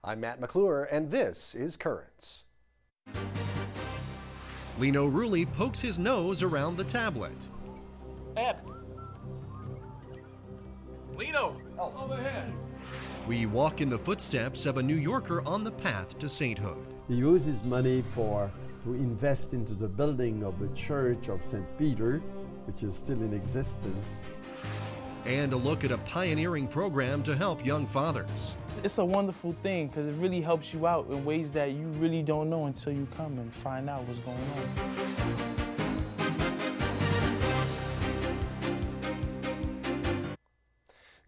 I'm Matt McClure, and this is Currents. Lino Rulli pokes his nose around the tablet. Ed. Lino. Oh, over here. We walk in the footsteps of a New Yorker on the path to sainthood. He uses money to invest into the building of the Church of St. Peter, which is still in existence. And a look at a pioneering program to help young fathers. It's a wonderful thing because it really helps you out in ways that you really don't know until you come and find out what's going on.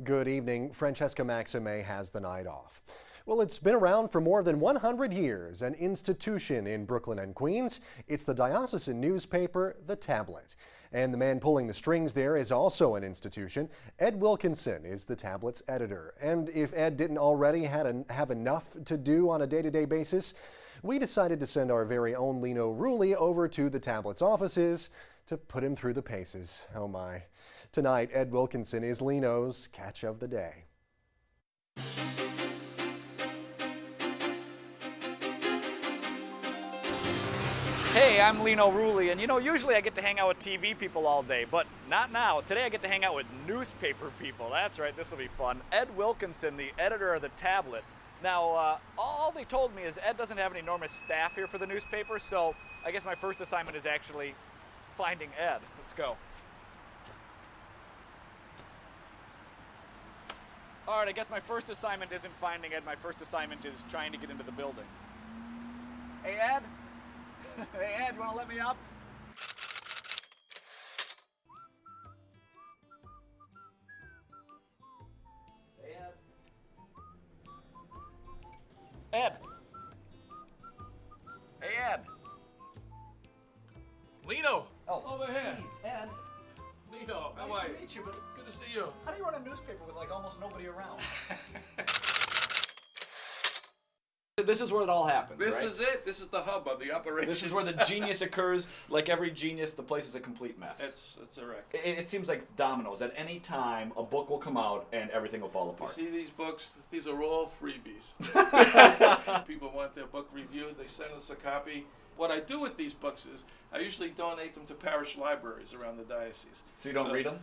Good evening. Francesca Maxime has the night off. Well, it's been around for more than 100 years, an institution in Brooklyn and Queens. It's the diocesan newspaper, The Tablet. And the man pulling the strings there is also an institution. Ed Wilkinson is the Tablet's editor. And if Ed didn't already have enough to do on a day-to-day basis, we decided to send our very own Lino Rulli over to the Tablet's offices to put him through the paces. Oh my. Tonight, Ed Wilkinson is Lino's catch of the day. Hey, I'm Lino Rulli, and usually I get to hang out with TV people all day, but not now. Today I get to hang out with newspaper people. That's right, this will be fun. Ed Wilkinson, the editor of The Tablet. Now, all they told me is Ed doesn't have an enormous staff here for the newspaper, so I guess my first assignment is actually finding Ed. Let's go. All right, I guess my first assignment isn't finding Ed. My first assignment is trying to get into the building. Hey, Ed? Hey, Ed, want to let me up? Hey, Ed. Ed. Hey, Ed. Lino. Oh, over here. Geez, Ed. Lino, how Nice are to you? meet you, but Good to see you. how do you run a newspaper with like almost nobody around? This is where it all happens, This right? is it. This is the hub of the operation. This is where the genius occurs. Like every genius, the place is a complete mess. It's a wreck. It seems like dominoes. At any time, a book will come out and everything will fall You apart. see these books? These are all freebies. People want their book reviewed. They send us a copy. What I do with these books is I usually donate them to parish libraries around the diocese. So you don't read them?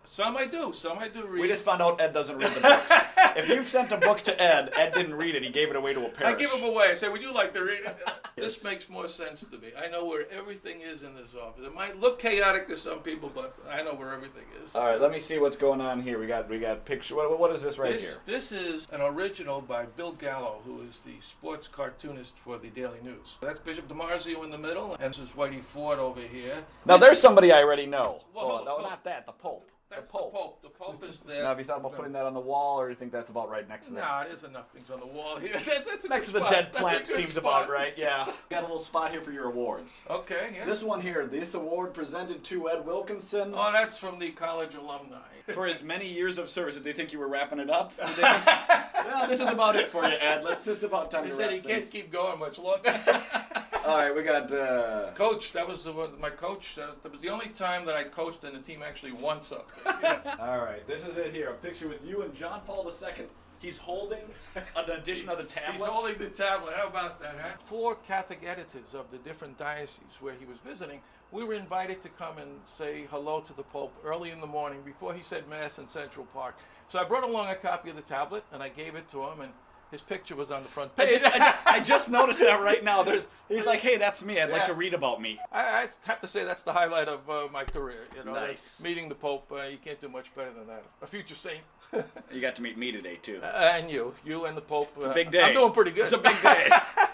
Some I do. Some I do read. We just found out Ed doesn't read the books. If you've sent a book to Ed, Ed didn't read it. He gave it away to a parish. I give them away. I say, would you like to read it? This makes more sense to me. I know where everything is in this office. It might look chaotic to some people, but I know where everything is. All right, let me see what's going on here. We got picture. What is this here? This is an original by Bill Gallo, who is the sports cartoonist for the Daily News. That's Bishop DiMarzio in the middle, and this is Whitey Ford over here. Now there's somebody I already know. Well, no, not that. The Pope. That's the Pope. The Pope is there. Now, have you thought about putting that on the wall, or do you think that's about right next to that? Nah, there's enough things on the wall here. That's a Next to good the spot. dead That's a plant good seems spot. about right, yeah. Got a little spot here for your awards. Okay, yeah. This one here, this award presented to Ed Wilkinson. Oh, that's from the college alumni. For his many years of service. Did they think you were wrapping it up? Well, this is about it for you, Ed. It's about time He to said wrap he can't things. keep going much longer. All right, we got... Coach, that was my coach. That was the only time that I coached and the team actually won something. All right, this is it here. A picture with you and John Paul II. He's holding an edition of the tablet. He's holding the tablet. How about that, huh? 4 Catholic editors of the different dioceses where he was visiting, we were invited to come and say hello to the Pope early in the morning before he said Mass in Central Park. So I brought along a copy of the tablet, and I gave it to him, and his picture was on the front page. I just noticed that right now. He's like, hey, that's me. I'd like to read about me. I have to say that's the highlight of my career. Nice. Meeting the Pope, you can't do much better than that. A future saint. You got to meet me today, too. And you and the Pope. It's a big day. I'm doing pretty good. It's a big day.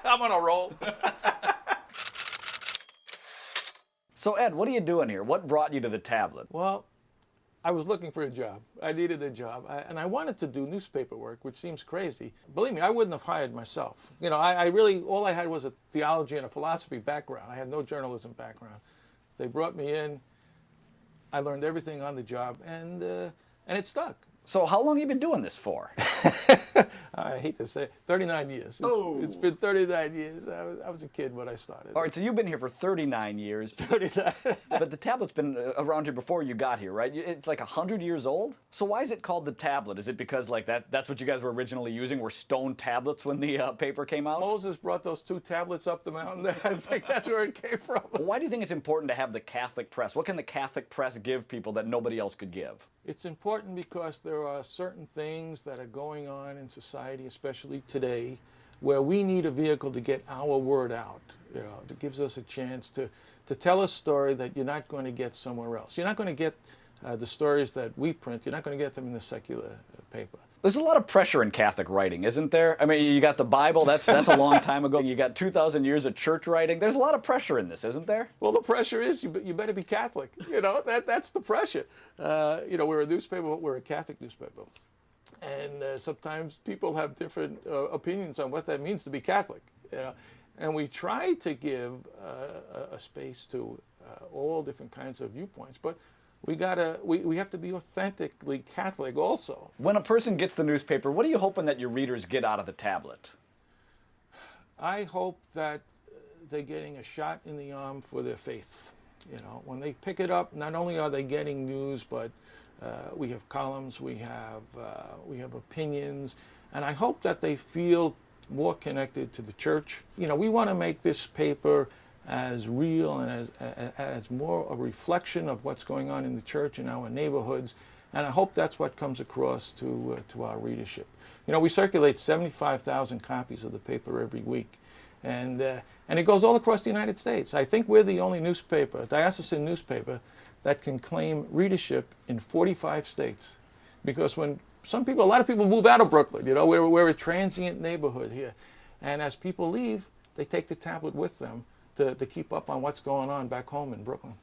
I'm on a roll. So, Ed, what are you doing here? What brought you to the tablet? Well, I was looking for a job. I needed a job. And I wanted to do newspaper work, which seems crazy. Believe me, I wouldn't have hired myself. I really, all I had was a theology and a philosophy background. I had no journalism background. They brought me in. I learned everything on the job, and it stuck. So how long have you been doing this for? I hate to say it, 39 years. It's been 39 years. I was a kid when I started. All right, so you've been here for 39 years. 39. But the tablet's been around here before you got here, right? It's like 100 years old? So why is it called the tablet? Is it because like that's what you guys were originally using, were stone tablets when the paper came out? Moses brought those 2 tablets up the mountain. I think that's where it came from. Why do you think it's important to have the Catholic press? What can the Catholic press give people that nobody else could give? It's important because there are certain things that are going on in society, especially today, where we need a vehicle to get our word out. You know, it gives us a chance to tell a story that you're not going to get somewhere else. You're not going to get the stories that we print. You're not going to get them in the secular paper. There's a lot of pressure in Catholic writing, isn't there? I mean, you got the Bible, that's a long time ago. You got 2,000 years of church writing. There's a lot of pressure in this, isn't there? Well, the pressure is you better be Catholic. You know, that's the pressure. You know, we're a newspaper, but we're a Catholic newspaper. And sometimes people have different opinions on what that means to be Catholic. You know? And we try to give a space to all different kinds of viewpoints, but we have to be authentically Catholic also. When a person gets the newspaper, what are you hoping that your readers get out of the tablet? I hope that they're getting a shot in the arm for their faith. You know, when they pick it up, not only are they getting news, but we have columns, we have opinions, and I hope that they feel more connected to the church. You know, we want to make this paper as real and as more a reflection of what's going on in the church in our neighborhoods, and I hope that's what comes across to our readership. You know, we circulate 75,000 copies of the paper every week, and it goes all across the United States. I think we're the only newspaper, diocesan newspaper, that can claim readership in 45 states, because when a lot of people move out of Brooklyn. You know, we're a transient neighborhood here, and as people leave, they take the tablet with them to keep up on what's going on back home in Brooklyn.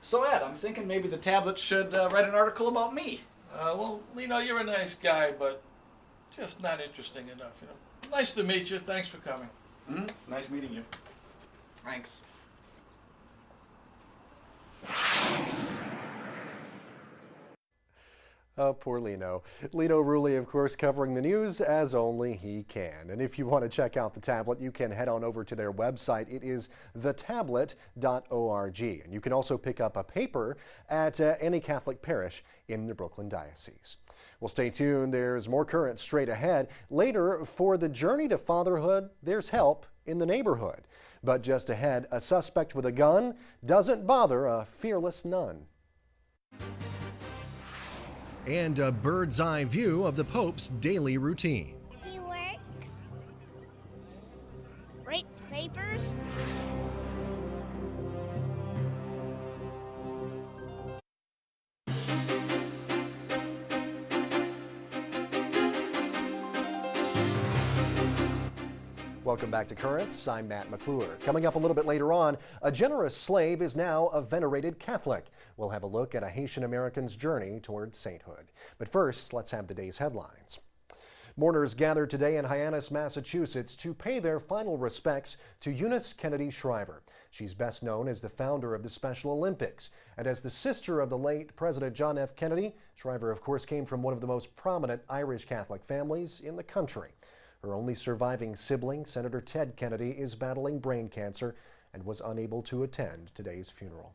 So Ed, I'm thinking maybe the tablet should write an article about me. Well, Lino, you're a nice guy, but just not interesting enough. You know. Nice to meet you. Thanks for coming. Nice meeting you. Thanks. Oh, poor Lino. Lino Rulli, of course, covering the news as only he can. And if you want to check out the tablet, you can head on over to their website. It is thetablet.org. And you can also pick up a paper at any Catholic parish in the Brooklyn Diocese. Well, stay tuned. There's more current straight ahead. Later, for the journey to fatherhood, there's help in the neighborhood. But just ahead, a suspect with a gun doesn't bother a fearless nun. And a bird's eye view of the Pope's daily routine. He works, writes papers. Welcome back to Currents. I'm Matt McClure. Coming up a little bit later on, a generous slave is now a venerated Catholic. We'll have a look at a Haitian American's journey toward sainthood. But first, let's have the day's headlines. Mourners gathered today in Hyannis, Massachusetts to pay their final respects to Eunice Kennedy Shriver. She's best known as the founder of the Special Olympics. And as the sister of the late President John F. Kennedy, Shriver, of course, came from one of the most prominent Irish Catholic families in the country. Her only surviving sibling, Senator Ted Kennedy, is battling brain cancer and was unable to attend today's funeral.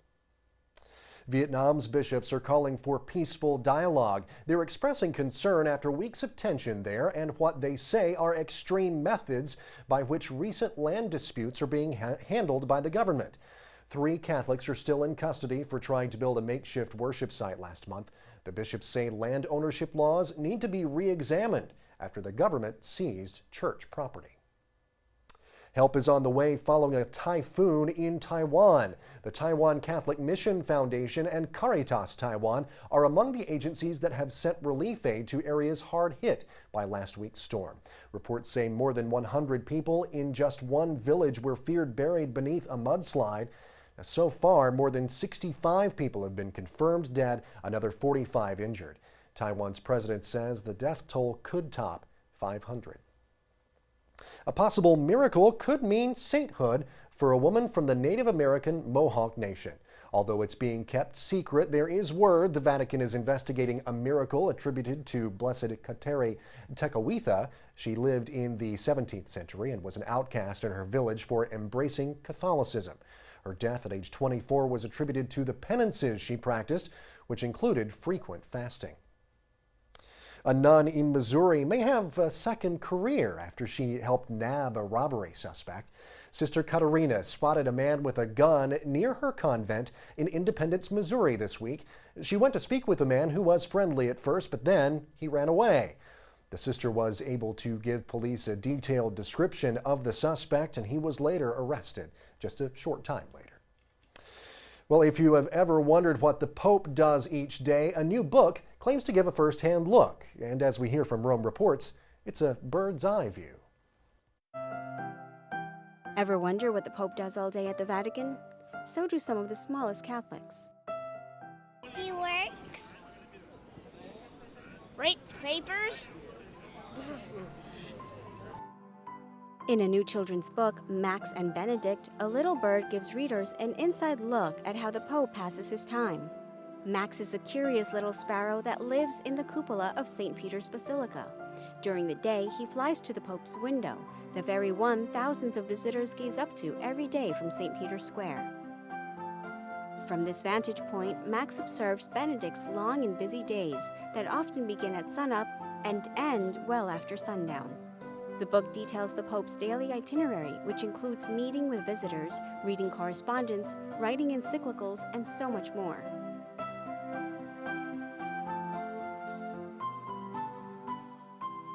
Vietnam's bishops are calling for peaceful dialogue. They're expressing concern after weeks of tension there and what they say are extreme methods by which recent land disputes are being handled by the government. 3 Catholics are still in custody for trying to build a makeshift worship site last month. The bishops say land ownership laws need to be re-examined after the government seized church property. Help is on the way following a typhoon in Taiwan. The Taiwan Catholic Mission Foundation and Caritas Taiwan are among the agencies that have sent relief aid to areas hard hit by last week's storm. Reports say more than 100 people in just one village were feared buried beneath a mudslide. So far, more than 65 people have been confirmed dead, another 45 injured. Taiwan's president says the death toll could top 500. A possible miracle could mean sainthood for a woman from the Native American Mohawk Nation. Although it's being kept secret, there is word the Vatican is investigating a miracle attributed to Blessed Kateri Tekakwitha. She lived in the 17th century and was an outcast in her village for embracing Catholicism. Her death at age 24 was attributed to the penances she practiced, which included frequent fasting. A nun in Missouri may have a second career after she helped nab a robbery suspect. Sister Katerina spotted a man with a gun near her convent in Independence, Missouri this week. She went to speak with the man who was friendly at first, but then he ran away. The sister was able to give police a detailed description of the suspect, and he was later arrested just a short time later. Well, if you have ever wondered what the Pope does each day, a new book claims to give a first-hand look. And as we hear from Rome Reports, it's a bird's eye view. Ever wonder what the Pope does all day at the Vatican? So do some of the smallest Catholics. He works, writes papers. In a new children's book, Max and Benedict, a little bird gives readers an inside look at how the Pope passes his time. Max is a curious little sparrow that lives in the cupola of St. Peter's Basilica. During the day, he flies to the Pope's window, the very one thousands of visitors gaze up to every day from St. Peter's Square. From this vantage point, Max observes Benedict's long and busy days that often begin at sunup and end well after sundown. The book details the Pope's daily itinerary, which includes meeting with visitors, reading correspondence, writing encyclicals, and so much more.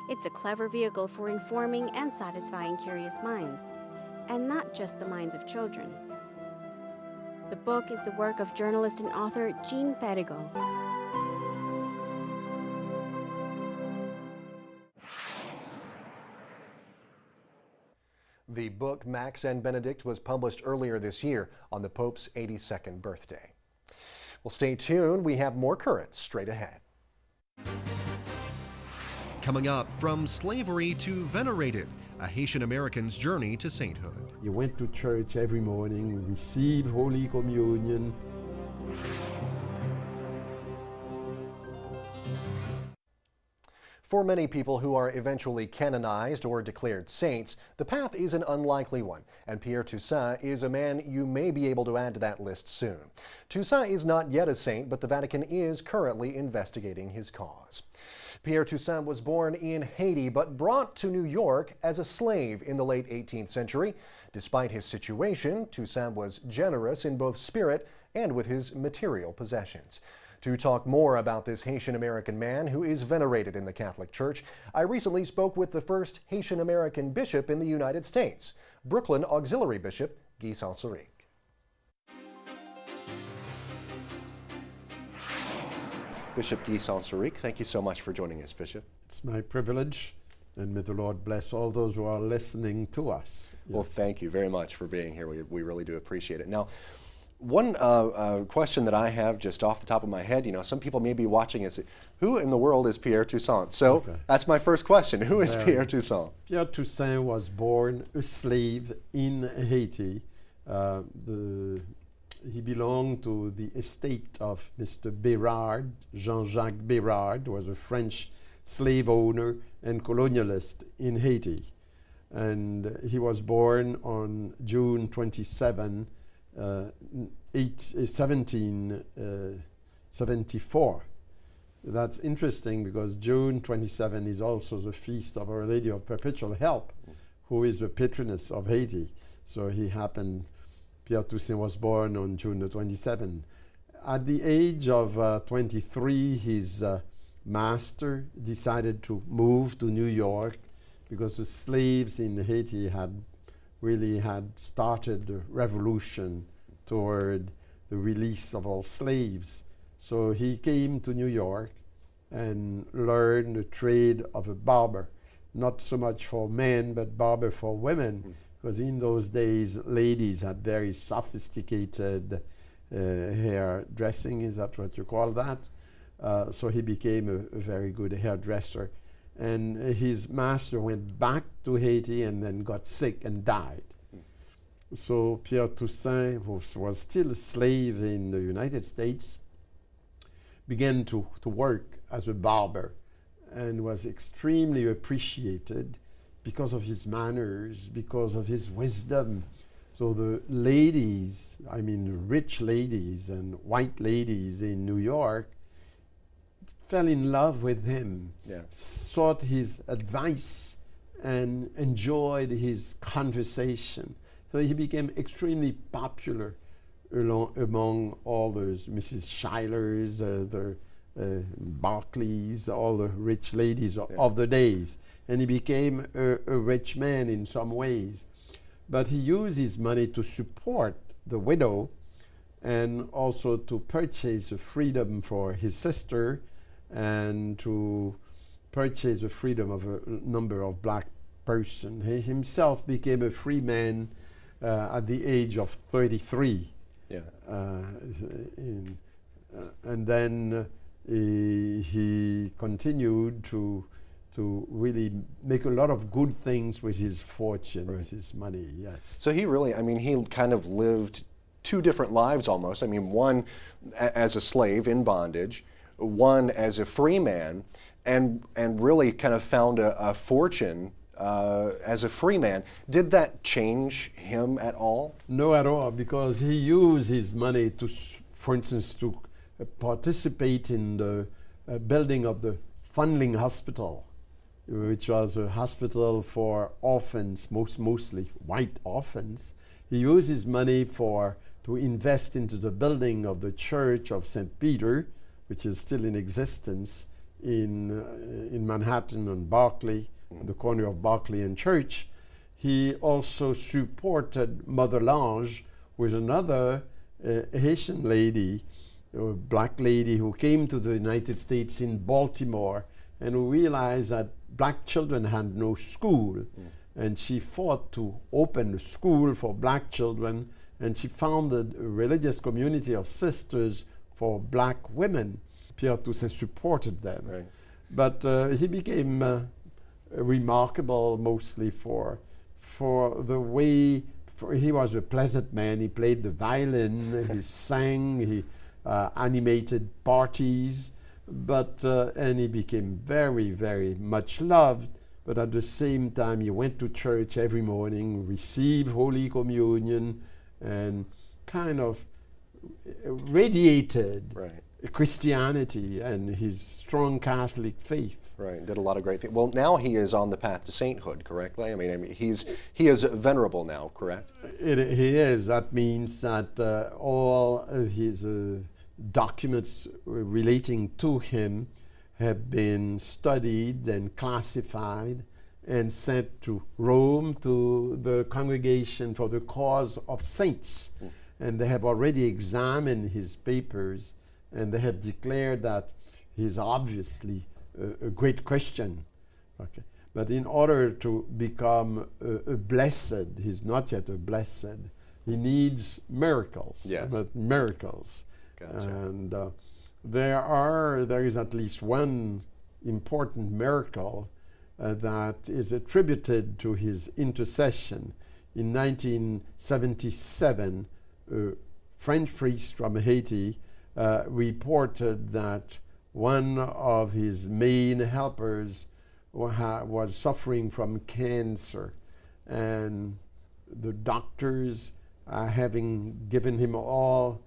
It's a clever vehicle for informing and satisfying curious minds, and not just the minds of children. The book is the work of journalist and author Jean Perrigo. The book Max and Benedict was published earlier this year on the Pope's 82nd birthday. Well, stay tuned. We have more currents straight ahead. Coming up, from slavery to venerated, a Haitian American's journey to sainthood. You went to church every morning, received Holy Communion. For many people who are eventually canonized or declared saints, the path is an unlikely one, and Pierre Toussaint is a man you may be able to add to that list soon. Toussaint is not yet a saint, but the Vatican is currently investigating his cause. Pierre Toussaint was born in Haiti, but brought to New York as a slave in the late 18th century. Despite his situation, Toussaint was generous in both spirit and with his material possessions. To talk more about this Haitian-American man who is venerated in the Catholic Church, I recently spoke with the first Haitian-American bishop in the United States, Brooklyn Auxiliary Bishop Guy Saint-Cyric. Bishop Guy Saint-Cyric, thank you so much for joining us, Bishop. It's my privilege, and may the Lord bless all those who are listening to us. Well, thank you very much for being here. We really do appreciate it. Now, one question that I have just off the top of my head, some people may be watching and say, who in the world is Pierre Toussaint? So that's my first question. Who is Pierre Toussaint? Pierre Toussaint was born a slave in Haiti. He belonged to the estate of Mr. Bérard, Jean-Jacques Bérard, who was a French slave owner and colonialist in Haiti. And he was born on June 27, 1774. That's interesting because June 27 is also the feast of Our Lady of Perpetual Help, who is the patroness of Haiti. So Pierre Toussaint was born on June the 27th. At the age of 23, his master decided to move to New York because the slaves in Haiti had started the revolution toward the release of all slaves. So he came to New York and learned the trade of a barber, not so much for men, but barber for women, because in those days, ladies had very sophisticated hair dressing, is that what you call that? So he became a very good hairdresser. And his master went back to Haiti and then got sick and died. So Pierre Toussaint, who was still a slave in the United States, began to work as a barber and was extremely appreciated because of his manners, because of his wisdom. So the ladies, I mean rich ladies and white ladies in New York, fell in love with him, sought his advice and enjoyed his conversation. So he became extremely popular among all those Mrs. Schuyler's, the Barclays, all the rich ladies of the days. And he became a rich man in some ways. But he used his money to support the widow and also to purchase a freedom for his sister and to purchase the freedom of a number of black persons. He himself became a free man at the age of 33. And then he continued to really make a lot of good things with his fortune, with his money, yes. So he really, I mean, he kind of lived two different lives almost. I mean, one as a slave in bondage, one as a free man, and really kind of found a fortune as a free man. Did that change him at all? No, at all, because he used his money to, for instance, to participate in the building of the Fundling Hospital, which was a hospital for orphans, mostly white orphans. He used his money to invest into the building of the Church of St. Peter, which is still in existence in Manhattan on Barclay, on the corner of Barclay and Church. He also supported Mother Lange, who is another Haitian lady, a black lady who came to the United States in Baltimore and who realized that black children had no school. And she fought to open a school for black children, and she founded a religious community of sisters for black women. Pierre Toussaint supported them. Right. But he became remarkable mostly for the way, he was a pleasant man. He played the violin, he sang, he animated parties, and he became very, very much loved. But at the same time, he went to church every morning, received Holy Communion, and kind of radiated Christianity and his strong Catholic faith. Right, did a lot of great things. Well, now he is on the path to sainthood, correctly? I mean, he is venerable now, correct? He is. That means that all of his documents relating to him have been studied and classified and sent to Rome to the Congregation for the Cause of Saints. And they have already examined his papers, and they have declared that he's obviously a great Christian. Okay. But in order to become a blessed, he's not yet a blessed, he needs miracles. Yes. But miracles. Gotcha. And there is at least one important miracle that is attributed to his intercession. In 1977, a French priest from Haiti reported that one of his main helpers was suffering from cancer, and the doctors, having given him all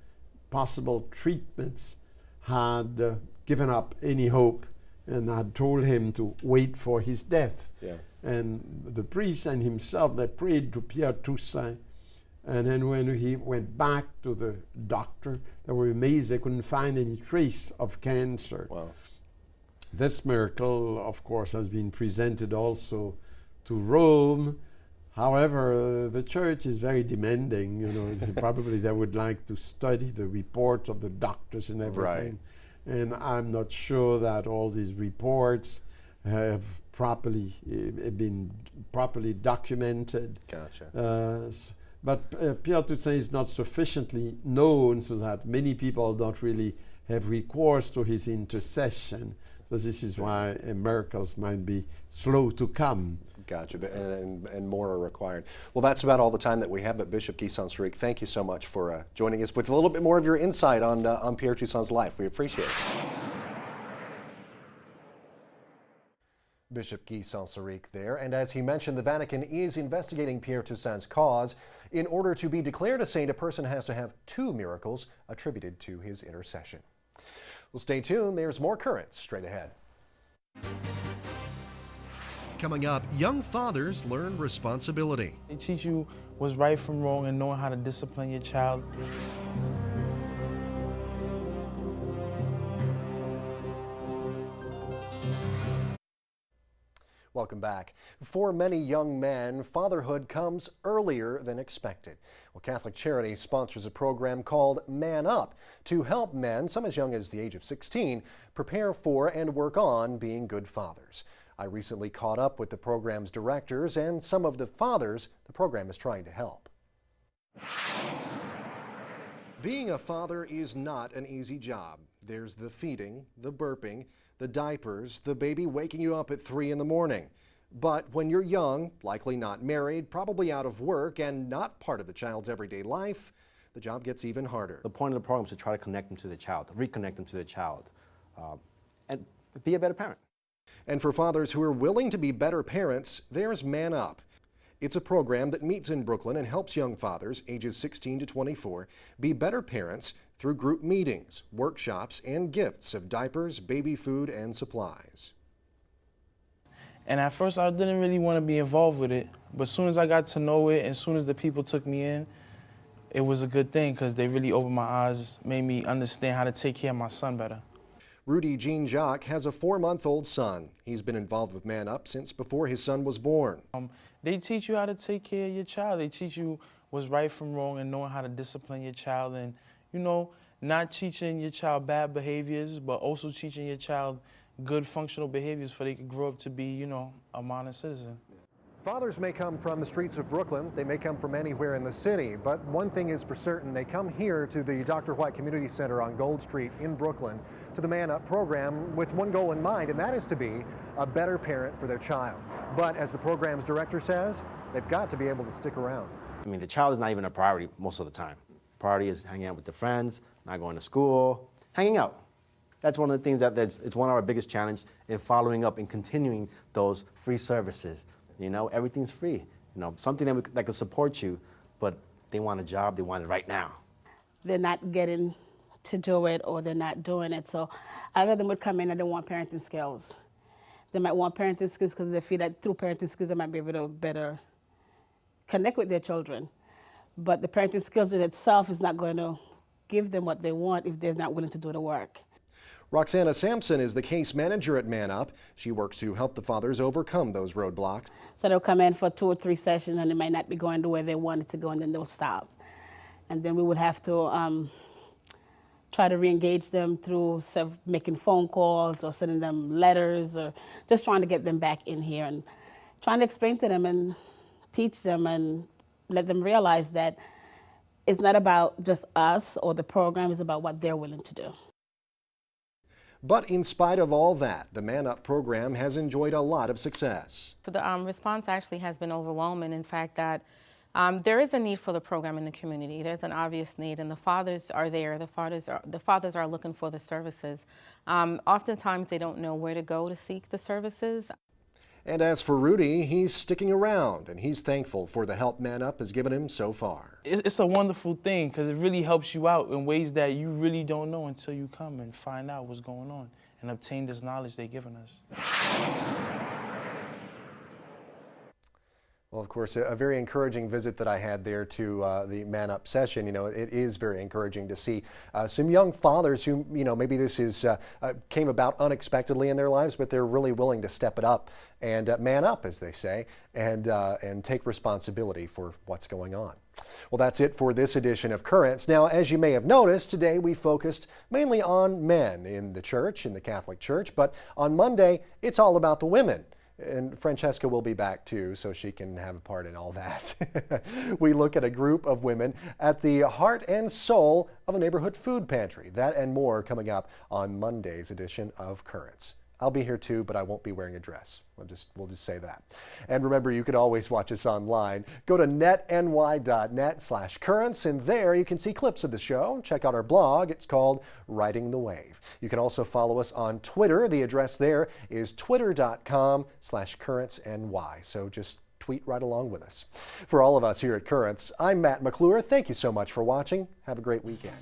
possible treatments, had given up any hope and had told him to wait for his death. And the priest and himself, they prayed to Pierre Toussaint. And then when he went back to the doctor, they were amazed they couldn't find any trace of cancer. Wow. This miracle, of course, has been presented also to Rome. However, the church is very demanding. You know, probably they would like to study the reports of the doctors and everything. Right. And I'm not sure that all these reports have been properly documented. Gotcha. But Pierre Toussaint is not sufficiently known so that many people don't really have recourse to his intercession. So this is why miracles might be slow to come. Gotcha, and more are required. Well, that's about all the time that we have, but Bishop Guy Saint-Cyrique, thank you so much for joining us with a little bit more of your insight on Pierre Toussaint's life. We appreciate it. Bishop Guy Saint-Cyrique there, and as he mentioned, the Vatican is investigating Pierre Toussaint's cause. In order to be declared a saint, a person has to have 2 miracles attributed to his intercession. Well, stay tuned. There's more Currents straight ahead. Coming up, young fathers learn responsibility. They teach you what's right from wrong and knowing how to discipline your child. Welcome back. For many young men, fatherhood comes earlier than expected. Well, Catholic Charities sponsors a program called Man Up to help men, some as young as the age of 16, prepare for and work on being good fathers. I recently caught up with the program's directors and some of the fathers the program is trying to help. Being a father is not an easy job. There's the feeding, the burping, the diapers, the baby waking you up at 3 in the morning. But when you're young, likely not married, probably out of work, and not part of the child's everyday life, the job gets even harder. The point of the program is to try to connect them to the child, reconnect them to the child, and be a better parent. And for fathers who are willing to be better parents, there's Man Up. It's a program that meets in Brooklyn and helps young fathers, ages 16 to 24, be better parents through group meetings, workshops, and gifts of diapers, baby food, and supplies. And at first I didn't really want to be involved with it, but as soon as I got to know it and as soon as the people took me in, it was a good thing because they really opened my eyes, made me understand how to take care of my son better. Rudy Jean-Jacques has a 4-month-old son. He's been involved with Man Up since before his son was born. They teach you how to take care of your child. They teach you what's right from wrong and knowing how to discipline your child and, you know, not teaching your child bad behaviors, but also teaching your child good functional behaviors so they can grow up to be, you know, a modern citizen. Fathers may come from the streets of Brooklyn, they may come from anywhere in the city, but one thing is for certain, they come here to the Dr. White Community Center on Gold Street in Brooklyn to the Man Up program with one goal in mind, and that is to be a better parent for their child. But as the program's director says, they've got to be able to stick around. I mean, the child is not even a priority most of the time. Priority is hanging out with their friends, not going to school, hanging out. That's one of the things it's one of our biggest challenges in following up and continuing those free services. You know, everything's free. You know, something that could support you, but they want a job, they want it right now. They're not getting to do it or they're not doing it. So a lot of them would come in and they want parenting skills. They might want parenting skills because they feel that through parenting skills they might be able to better connect with their children. But the parenting skills in itself is not going to give them what they want if they're not willing to do the work. Roxana Sampson is the case manager at Man Up. She works to help the fathers overcome those roadblocks. So they'll come in for 2 or 3 sessions and they might not be going the way they wanted to go and then they'll stop. And then we would have to try to re-engage them through making phone calls or sending them letters or just trying to get them back in here and trying to explain to them and teach them and let them realize that it's not about just us or the program, it's about what they're willing to do. But in spite of all that, the Man Up program has enjoyed a lot of success. The response actually has been overwhelming. In fact, that there is a need for the program in the community. There's an obvious need, and the fathers are there. The fathers are looking for the services. Oftentimes, they don't know where to go to seek the services. And as for Rudy, he's sticking around, and he's thankful for the help Man Up has given him so far. It's a wonderful thing because it really helps you out in ways that you really don't know until you come and find out what's going on and obtain this knowledge they've given us. Well, of course, a very encouraging visit that I had there to the Man Up session. You know, it is very encouraging to see some young fathers who, you know, maybe this is came about unexpectedly in their lives, but they're really willing to step it up and man up, as they say, and take responsibility for what's going on. Well, that's it for this edition of Currents. Now, as you may have noticed, today we focused mainly on men in the church, in the Catholic Church, but on Monday, it's all about the women. And Francesca will be back too, so she can have a part in all that. We look at a group of women at the heart and soul of a neighborhood food pantry. That and more coming up on Monday's edition of Currents. I'll be here too, but I won't be wearing a dress. We'll just say that. And remember, you can always watch us online. Go to netny.net/currents, and there you can see clips of the show. Check out our blog. It's called Riding the Wave. You can also follow us on Twitter. The address there is twitter.com/currentsny. So just tweet right along with us. For all of us here at Currents, I'm Matt McClure. Thank you so much for watching. Have a great weekend.